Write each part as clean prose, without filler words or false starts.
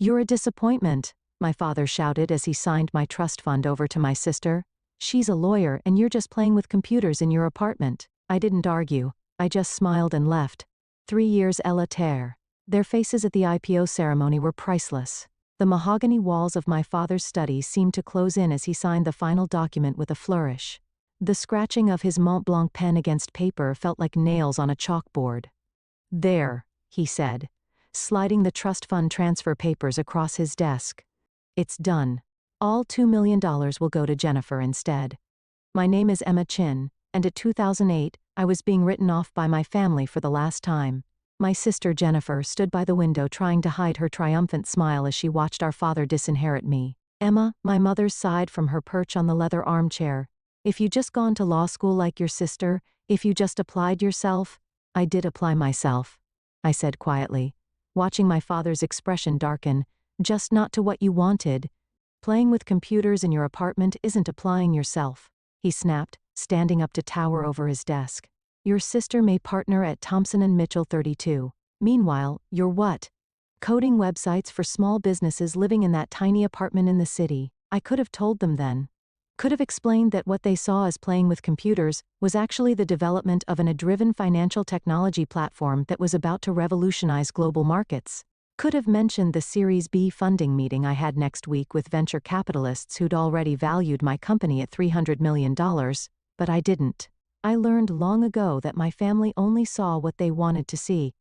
"You're a disappointment," my father shouted as he signed my trust fund over to my sister. "She's a lawyer and you're just playing with computers in your apartment." I didn't argue. I just smiled and left. 3 years à la terre. Their faces at the IPO ceremony were priceless. The mahogany walls of my father's study seemed to close in as he signed the final document with a flourish. The scratching of his Mont Blanc pen against paper felt like nails on a chalkboard. "There," he said, sliding the trust fund transfer papers across his desk. "It's done. All $2 million will go to Jennifer instead." My name is Emma Chin, and at 2008, I was being written off by my family for the last time. My sister Jennifer stood by the window trying to hide her triumphant smile as she watched our father disinherit me. "Emma," my mother sighed from her perch on the leather armchair, "if you just gone to law school like your sister, if you just applied yourself." "I did apply myself," I said quietly, watching my father's expression darken, "just not to what you wanted. Playing with computers in your apartment isn't applying yourself," he snapped, standing up to tower over his desk. "Your sister may partner at Thompson & Mitchell 32. Meanwhile, you're what? Coding websites for small businesses living in that tiny apartment in the city." I could have told them then. Could have explained that what they saw as playing with computers was actually the development of an AI-driven financial technology platform that was about to revolutionize global markets. Could have mentioned the Series B funding meeting I had next week with venture capitalists who'd already valued my company at $300 million, but I didn't. I learned long ago that my family only saw what they wanted to see.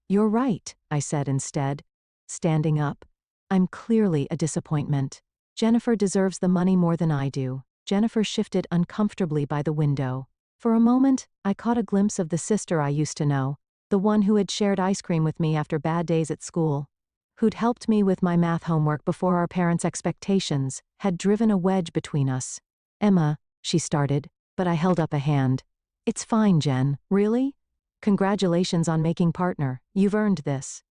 "You're right," I said instead, standing up. "I'm clearly a disappointment. Jennifer deserves the money more than I do." Jennifer shifted uncomfortably by the window. For a moment, I caught a glimpse of the sister I used to know, the one who had shared ice cream with me after bad days at school, who'd helped me with my math homework before our parents' expectations had driven a wedge between us. "Emma," she started, but I held up a hand. "It's fine, Jen." "Really? Congratulations on making partner. You've earned this."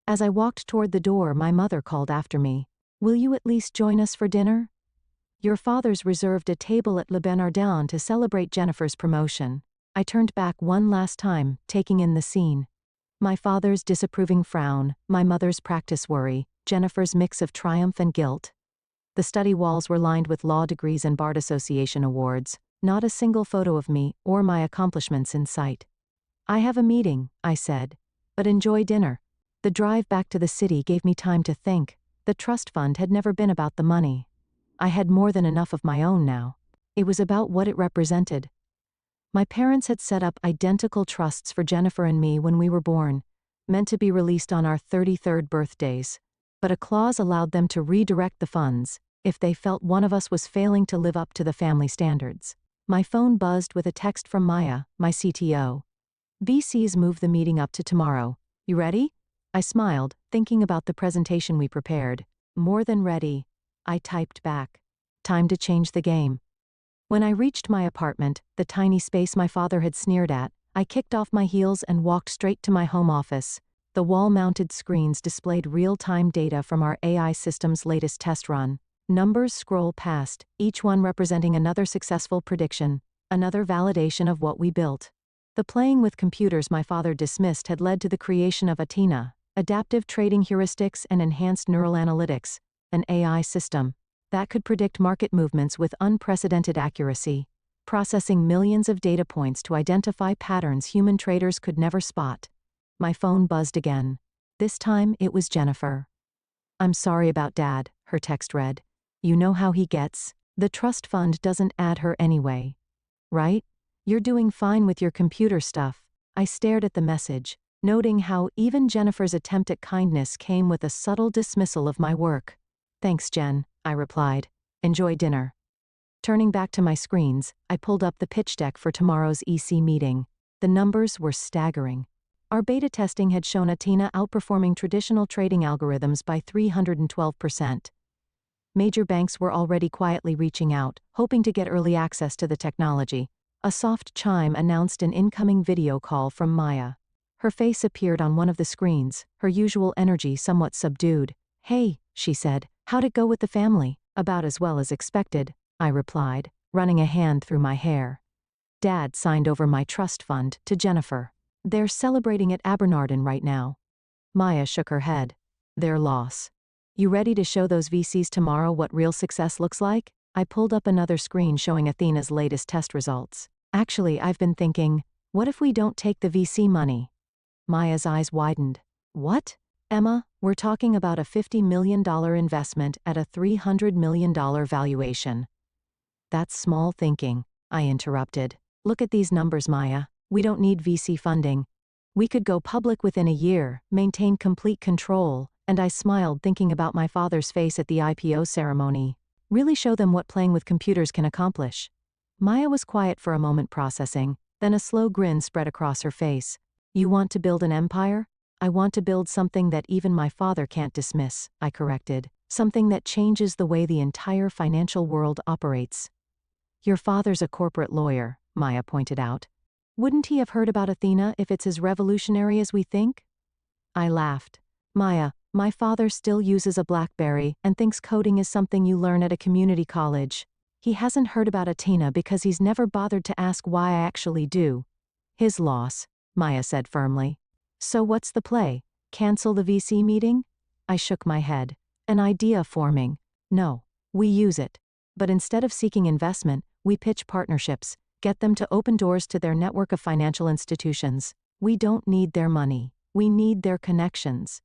As I walked toward the door, my mother called after me. "Will you at least join us for dinner? Your father's reserved a table at Le Bernardin to celebrate Jennifer's promotion." I turned back one last time, taking in the scene. My father's disapproving frown, my mother's practice worry, Jennifer's mix of triumph and guilt. The study walls were lined with law degrees and Bar Association awards, not a single photo of me or my accomplishments in sight. "I have a meeting," I said, "but enjoy dinner." The drive back to the city gave me time to think. The trust fund had never been about the money. I had more than enough of my own now. It was about what it represented. My parents had set up identical trusts for Jennifer and me when we were born, meant to be released on our 33rd birthdays. But a clause allowed them to redirect the funds if they felt one of us was failing to live up to the family standards. My phone buzzed with a text from Maya, my CTO. "VC's moved the meeting up to tomorrow. You ready?" I smiled, thinking about the presentation we prepared. "More than ready," I typed back. Time to change the game. When I reached my apartment, the tiny space my father had sneered at, I kicked off my heels and walked straight to my home office. The wall-mounted screens displayed real-time data from our AI system's latest test run. Numbers scroll past, each one representing another successful prediction, another validation of what we built. The playing with computers my father dismissed had led to the creation of Athena, adaptive trading heuristics and enhanced neural analytics, an AI system that could predict market movements with unprecedented accuracy, processing millions of data points to identify patterns human traders could never spot. My phone buzzed again. This time it was Jennifer. "I'm sorry about Dad," her text read. "You know how he gets. The trust fund doesn't add her anyway. Right? You're doing fine with your computer stuff." I stared at the message, noting how even Jennifer's attempt at kindness came with a subtle dismissal of my work. "Thanks, Jen," I replied. "Enjoy dinner." Turning back to my screens, I pulled up the pitch deck for tomorrow's EC meeting. The numbers were staggering. Our beta testing had shown Athena outperforming traditional trading algorithms by 312%. Major banks were already quietly reaching out, hoping to get early access to the technology. A soft chime announced an incoming video call from Maya. Her face appeared on one of the screens, her usual energy somewhat subdued. "Hey," she said, "how'd it go with the family?" "About as well as expected," I replied, running a hand through my hair. "Dad signed over my trust fund to Jennifer. They're celebrating at Abernarden right now." Maya shook her head. "Their loss." You ready to show those VCs tomorrow what real success looks like? I pulled up another screen showing Athena's latest test results. Actually, I've been thinking, what if we don't take the VC money? Maya's eyes widened. What? Emma, we're talking about a $50 million investment at a $300 million valuation. That's small thinking, I interrupted. Look at these numbers, Maya. We don't need VC funding. We could go public within a year, maintain complete control, and I smiled thinking about my father's face at the IPO ceremony. Really show them what playing with computers can accomplish. Maya was quiet for a moment processing, then a slow grin spread across her face. You want to build an empire? I want to build something that even my father can't dismiss, I corrected. Something that changes the way the entire financial world operates. Your father's a corporate lawyer, Maya pointed out. Wouldn't he have heard about Athena if it's as revolutionary as we think? I laughed. Maya, my father still uses a BlackBerry and thinks coding is something you learn at a community college. He hasn't heard about Athena because he's never bothered to ask why I actually do. His loss, Maya said firmly. So what's the play? Cancel the VC meeting? I shook my head. An idea forming. No, we use it. But instead of seeking investment, we pitch partnerships, get them to open doors to their network of financial institutions. We don't need their money. We need their connections.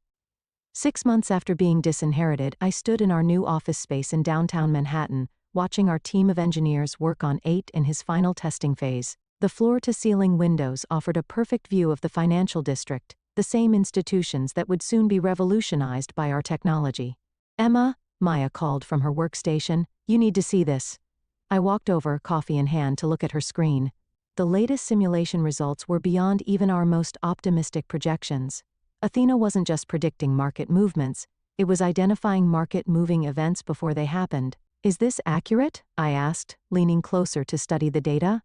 6 months after being disinherited, I stood in our new office space in downtown Manhattan, watching our team of engineers work on 8 in his final testing phase. The floor-to-ceiling windows offered a perfect view of the financial district, the same institutions that would soon be revolutionized by our technology. Emma, Maya called from her workstation, you need to see this. I walked over, coffee in hand, to look at her screen. The latest simulation results were beyond even our most optimistic projections. Athena wasn't just predicting market movements, it was identifying market-moving events before they happened. Is this accurate? I asked, leaning closer to study the data.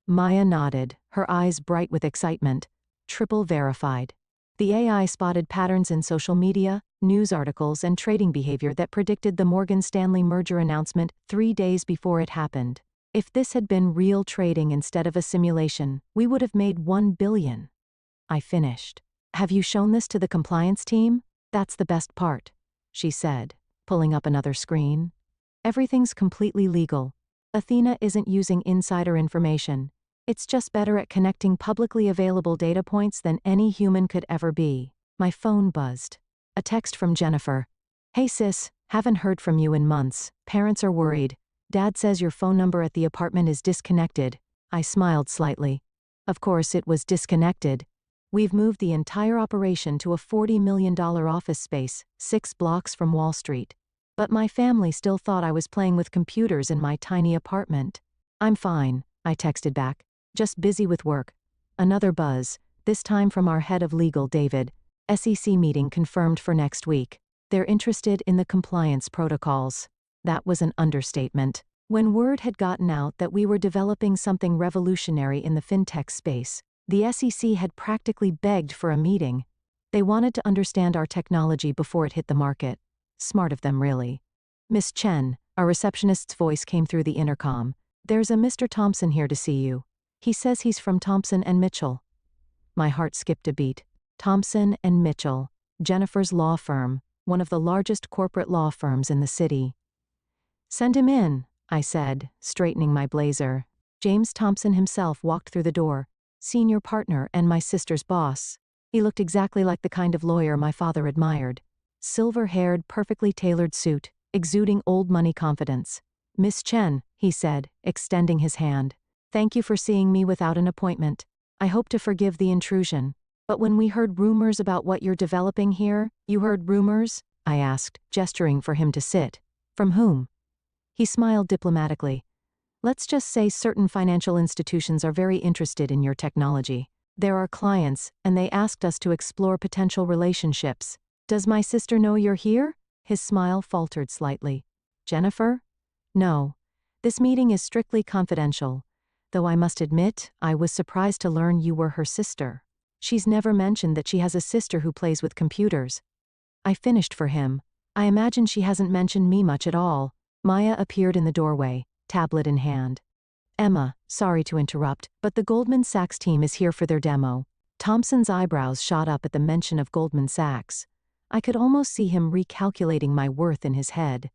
Maya nodded, her eyes bright with excitement. Triple verified. The AI spotted patterns in social media, news articles, and trading behavior that predicted the Morgan Stanley merger announcement 3 days before it happened. If this had been real trading instead of a simulation, we would have made $1 billion. I finished. Have you shown this to the compliance team? That's the best part, she said, pulling up another screen. Everything's completely legal. Athena isn't using insider information. It's just better at connecting publicly available data points than any human could ever be. My phone buzzed. A text from Jennifer. Hey sis, haven't heard from you in months. Parents are worried. Dad says your phone number at the apartment is disconnected. I smiled slightly. Of course it was disconnected. We've moved the entire operation to a $40 million office space, 6 blocks from Wall Street. But my family still thought I was playing with computers in my tiny apartment. I'm fine, I texted back. Just busy with work. Another buzz, this time from our head of legal, David. SEC meeting confirmed for next week. They're interested in the compliance protocols. That was an understatement. When word had gotten out that we were developing something revolutionary in the fintech space, the SEC had practically begged for a meeting. They wanted to understand our technology before it hit the market. Smart of them, really. Miss Chen, our receptionist's voice came through the intercom. There's a Mr. Thompson here to see you. He says he's from Thompson and Mitchell. My heart skipped a beat. Thompson and Mitchell, Jennifer's law firm, one of the largest corporate law firms in the city. Send him in, I said, straightening my blazer. James Thompson himself walked through the door, senior partner and my sister's boss. He looked exactly like the kind of lawyer my father admired. Silver-haired, perfectly tailored suit, exuding old money confidence. Miss Chen, he said, extending his hand. Thank you for seeing me without an appointment. I hope to forgive the intrusion. But when we heard rumors about what you're developing here, you heard rumors? I asked, gesturing for him to sit. From whom? He smiled diplomatically. Let's just say certain financial institutions are very interested in your technology. They're our clients, and they asked us to explore potential relationships. Does my sister know you're here? His smile faltered slightly. Jennifer? No. This meeting is strictly confidential. Though I must admit, I was surprised to learn you were her sister. She's never mentioned that she has a sister who plays with computers. I finished for him. I imagine she hasn't mentioned me much at all. Maya appeared in the doorway, tablet in hand. Emma, sorry to interrupt, but the Goldman Sachs team is here for their demo. Thompson's eyebrows shot up at the mention of Goldman Sachs. I could almost see him recalculating my worth in his head.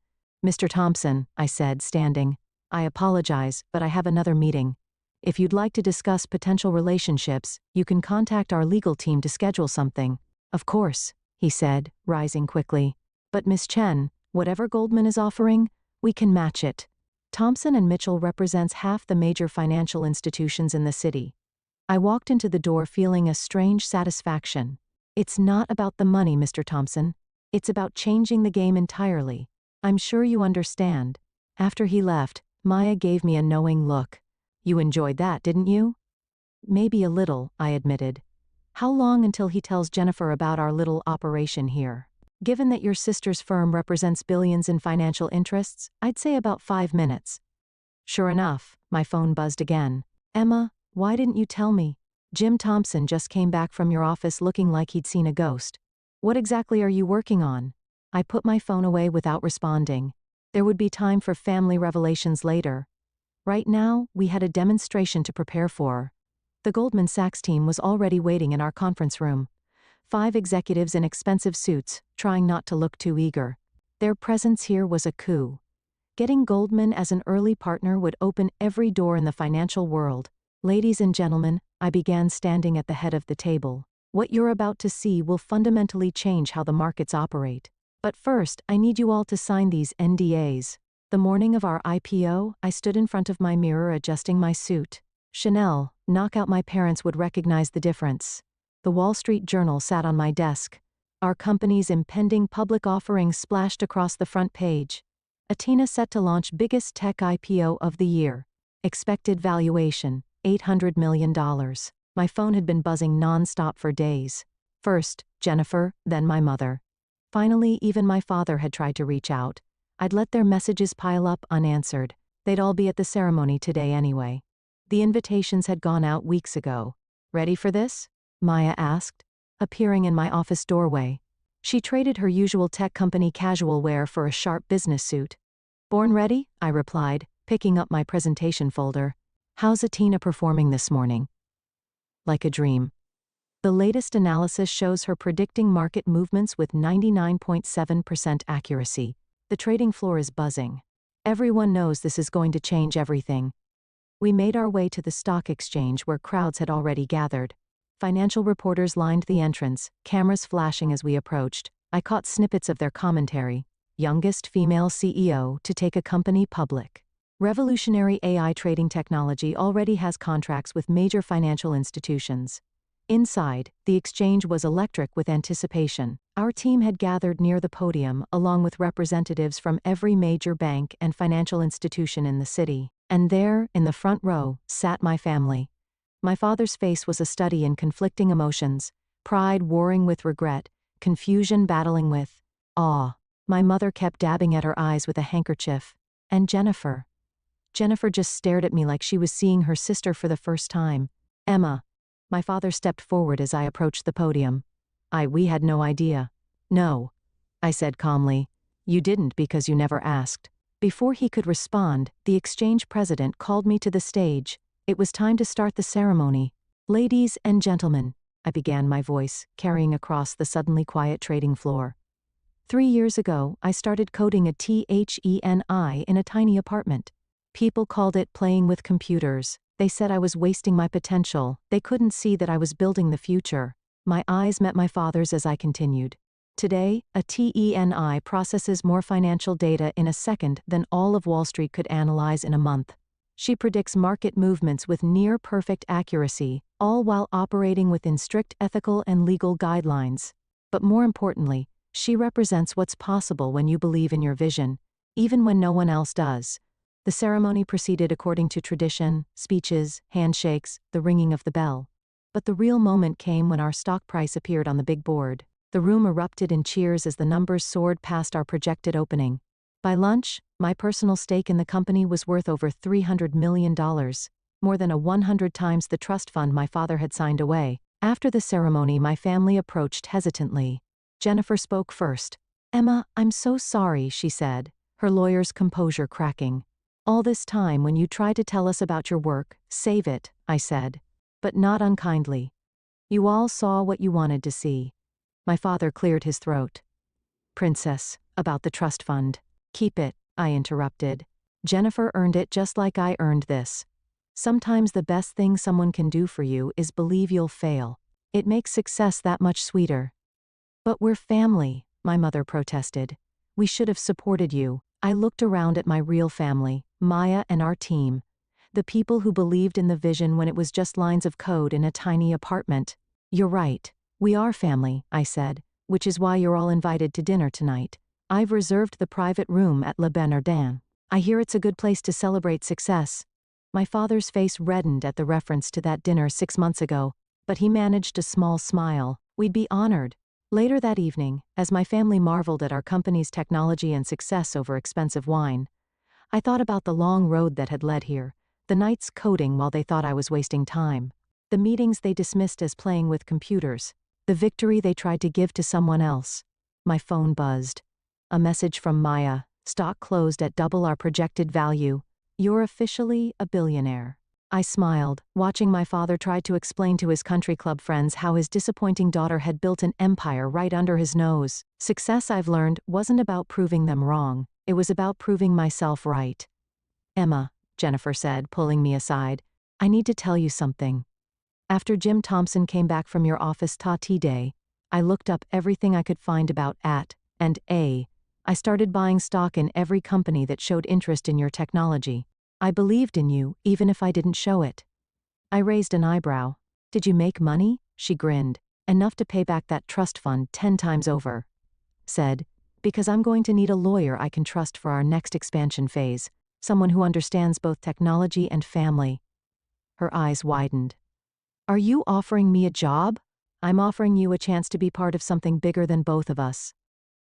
"Mr. Thompson," I said, standing, "I apologize, but I have another meeting. If you'd like to discuss potential relationships, you can contact our legal team to schedule something." "Of course," he said, rising quickly. "But Miss Chen, whatever Goldman is offering, we can match it." Thompson and Mitchell represents half the major financial institutions in the city. I walked into the door feeling a strange satisfaction. "It's not about the money, Mr. Thompson. It's about changing the game entirely. I'm sure you understand." After he left, Maya gave me a knowing look. "You enjoyed that, didn't you?" "Maybe a little," I admitted. "How long until he tells Jennifer about our little operation here?" "Given that your sister's firm represents billions in financial interests, I'd say about 5 minutes." Sure enough, my phone buzzed again. "Emma, why didn't you tell me? Jim Thompson just came back from your office looking like he'd seen a ghost. What exactly are you working on?" I put my phone away without responding. There would be time for family revelations later. Right now, we had a demonstration to prepare for. The Goldman Sachs team was already waiting in our conference room. 5 executives in expensive suits, trying not to look too eager. Their presence here was a coup. Getting Goldman as an early partner would open every door in the financial world. "Ladies and gentlemen," I began, standing at the head of the table, "what you're about to see will fundamentally change how the markets operate. But first, I need you all to sign these NDAs." The morning of our IPO, I stood in front of my mirror adjusting my suit. Chanel, Knockout, my parents would recognize the difference. The Wall Street Journal sat on my desk. Our company's impending public offering splashed across the front page. Athena set to launch biggest tech IPO of the year. Expected valuation, $800 million. My phone had been buzzing non-stop for days. First, Jennifer, then my mother. Finally, even my father had tried to reach out. I'd let their messages pile up unanswered. They'd all be at the ceremony today anyway. The invitations had gone out weeks ago. "Ready for this?" Maya asked, appearing in my office doorway. She traded her usual tech company casual wear for a sharp business suit. "Born ready," I replied, picking up my presentation folder. "How's Athena performing this morning?" "Like a dream. The latest analysis shows her predicting market movements with 99.7% accuracy. The trading floor is buzzing. Everyone knows this is going to change everything." We made our way to the stock exchange where crowds had already gathered. Financial reporters lined the entrance, cameras flashing as we approached. I caught snippets of their commentary. Youngest female CEO to take a company public. Revolutionary AI trading technology already has contracts with major financial institutions. Inside, the exchange was electric with anticipation. Our team had gathered near the podium along with representatives from every major bank and financial institution in the city. And there, in the front row, sat my family. My father's face was a study in conflicting emotions, pride warring with regret, confusion battling with awe. My mother kept dabbing at her eyes with a handkerchief. And Jennifer. Jennifer just stared at me like she was seeing her sister for the first time. "Emma." My father stepped forward as I approached the podium. We had no idea." "No," I said calmly. "You didn't because you never asked." Before he could respond, the exchange president called me to the stage. It was time to start the ceremony. "Ladies and gentlemen," I began, my voice carrying across the suddenly quiet trading floor. 3 years ago, I started coding a THENI in a tiny apartment. People called it playing with computers. They said I was wasting my potential. They couldn't see that I was building the future. My eyes met my father's as I continued. Today, a TENI processes more financial data in a second than all of Wall Street could analyze in a month. She predicts market movements with near-perfect accuracy, all while operating within strict ethical and legal guidelines. But more importantly, she represents what's possible when you believe in your vision, even when no one else does. The ceremony proceeded according to tradition, speeches, handshakes, the ringing of the bell. But the real moment came when our stock price appeared on the big board. The room erupted in cheers as the numbers soared past our projected opening. By lunch, my personal stake in the company was worth over $300 million, more than 100 times the trust fund my father had signed away. After the ceremony, my family approached hesitantly. Jennifer spoke first. "Emma, I'm so sorry," she said, her lawyer's composure cracking. "All this time when you tried to tell us about your work, save it," I said. But not unkindly. "You all saw what you wanted to see." My father cleared his throat. Princess, about the trust fund. Keep it, I interrupted. Jennifer earned it just like I earned this. Sometimes the best thing someone can do for you is believe you'll fail. It makes success that much sweeter. But we're family, my mother protested. We should have supported you. I looked around at my real family, Maya and our team. The people who believed in the vision when it was just lines of code in a tiny apartment. You're right. We are family, I said, which is why you're all invited to dinner tonight. I've reserved the private room at Le Bernardin. I hear it's a good place to celebrate success. My father's face reddened at the reference to that dinner 6 months ago, but he managed a small smile. We'd be honored. Later that evening, as my family marveled at our company's technology and success over expensive wine, I thought about the long road that had led here, the nights coding while they thought I was wasting time, the meetings they dismissed as playing with computers, the victory they tried to give to someone else. My phone buzzed. A message from Maya. Stock closed at double our projected value. You're officially a billionaire. I smiled, watching my father try to explain to his country club friends how his disappointing daughter had built an empire right under his nose. Success, I've learned, wasn't about proving them wrong. It was about proving myself right. Emma, Jennifer said, pulling me aside, I need to tell you something. After Jim Thompson came back from your office tea day, I looked up everything I could find about I started buying stock in every company that showed interest in your technology. I believed in you, even if I didn't show it. I raised an eyebrow. Did you make money? She grinned. Enough to pay back that trust fund 10 times over. Said, because I'm going to need a lawyer I can trust for our next expansion phase, someone who understands both technology and family. Her eyes widened. Are you offering me a job? I'm offering you a chance to be part of something bigger than both of us.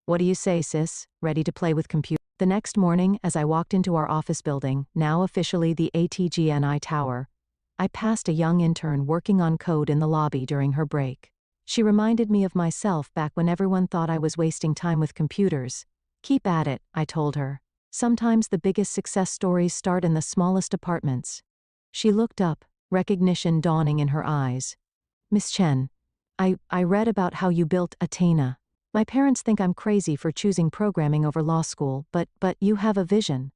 What do you say, sis? Ready to play with computers? The next morning, as I walked into our office building, now officially the ATGNI Tower, I passed a young intern working on code in the lobby during her break. She reminded me of myself back when everyone thought I was wasting time with computers. Keep at it, I told her. Sometimes the biggest success stories start in the smallest apartments. She looked up, recognition dawning in her eyes. Miss Chen, I read about how you built Athena. My parents think I'm crazy for choosing programming over law school, but you have a vision.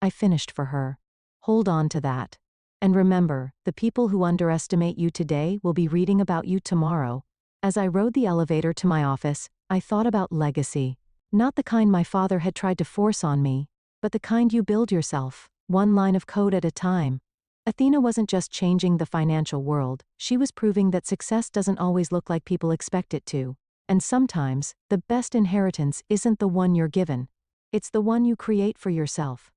I finished for her. Hold on to that. And remember, the people who underestimate you today will be reading about you tomorrow. As I rode the elevator to my office, I thought about legacy. Not the kind my father had tried to force on me, but the kind you build yourself, one line of code at a time. Athena wasn't just changing the financial world, she was proving that success doesn't always look like people expect it to. And sometimes, the best inheritance isn't the one you're given. It's the one you create for yourself.